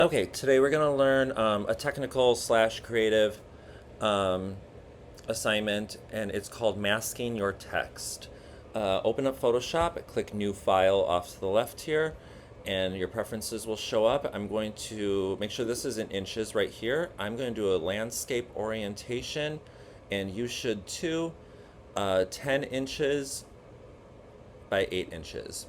Okay, today we're going to learn a technical slash creative um, assignment, and it's called masking your text. Open up Photoshop, click New File off to the left here, and your preferences will show up. I'm going to make sure this is in inches right here. I'm going to do a landscape orientation, and you should too. 10 inches by 8 inches.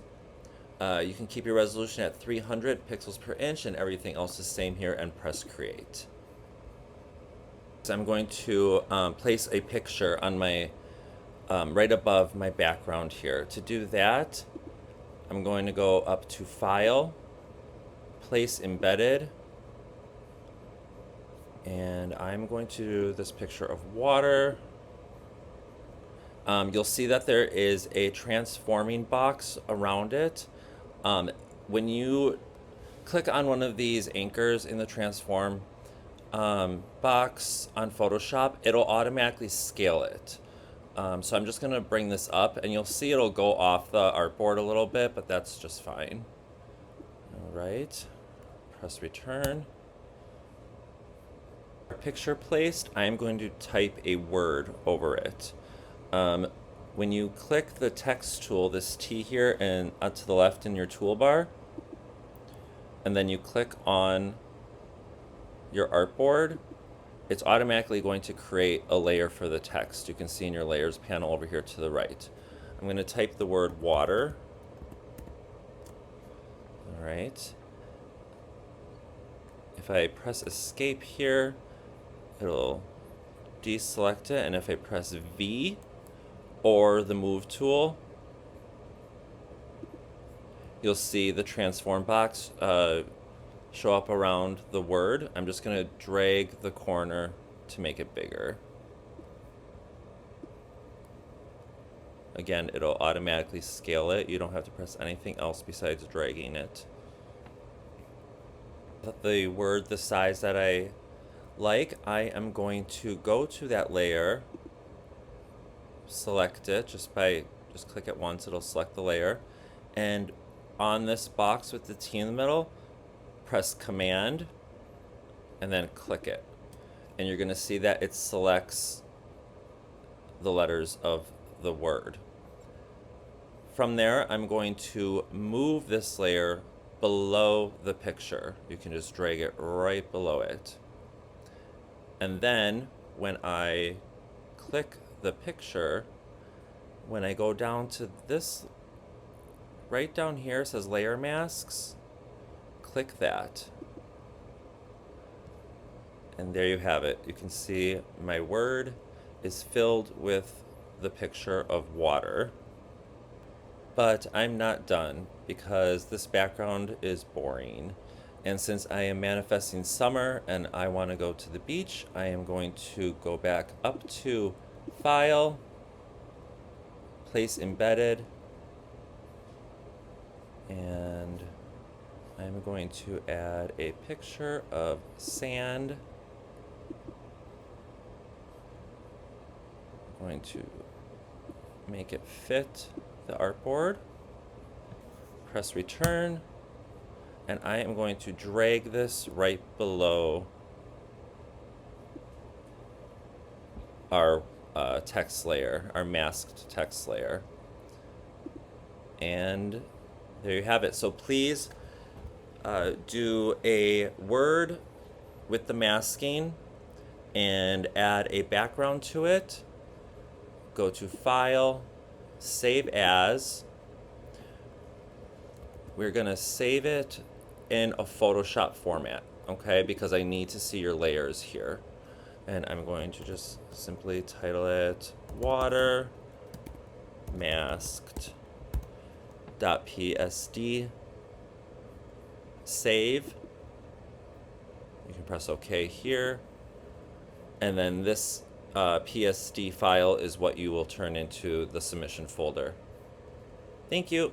You can keep your resolution at 300 pixels per inch and everything else is same here, and press create. So I'm going to place a picture on my right above my background here. To do that, I'm going to go up to File, Place Embedded, and I'm going to do this picture of water. You'll see that there is a transforming box around it. When you click on one of these anchors in the transform box on Photoshop, it'll automatically scale it. So I'm just going to bring this up, and you'll see it'll go off the artboard a little bit, but that's just fine. All right, press return. Picture placed, I'm going to type a word over it. When you click the text tool, this T here and to the left in your toolbar, and then you click on your artboard, it's automatically going to create a layer for the text. You can see in your layers panel over here to the right. I'm going to type the word water. All right. If I press escape here, it'll deselect it, and if I press V or the move tool, you'll see the transform box show up around the word. I'm just going to drag the corner to make it bigger. Again, it'll automatically scale it. You don't have to press anything else besides dragging it. The word the size that I like, I am going to go to that layer, select it just click it once, it'll select the layer, and on this box with the T in the middle, press Command and then click it, and you're going to see that it selects the letters of the word. From there, I'm going to move this layer below the picture. You can just drag it right below it, and then when I click the picture, when I go down to this, right down here, it says layer masks, click that, and there you have it. You can see my word is filled with the picture of water. But I'm not done, because this background is boring. And since I am manifesting summer and I want to go to the beach, I am going to go back up to File, Place Embedded, and I'm going to add a picture of sand. I'm going to make it fit the artboard. Press return, and I am going to drag this right below our text layer, our masked text layer. And there you have it. So please do a word with the masking and add a background to it. Go to File, Save As. We're going to save it in a Photoshop format, okay, because I need to see your layers here. And I'm going to just simply title it Water Masked .psd. Save. You can press OK here, and then this PSD file is what you will turn into the submission folder. Thank you.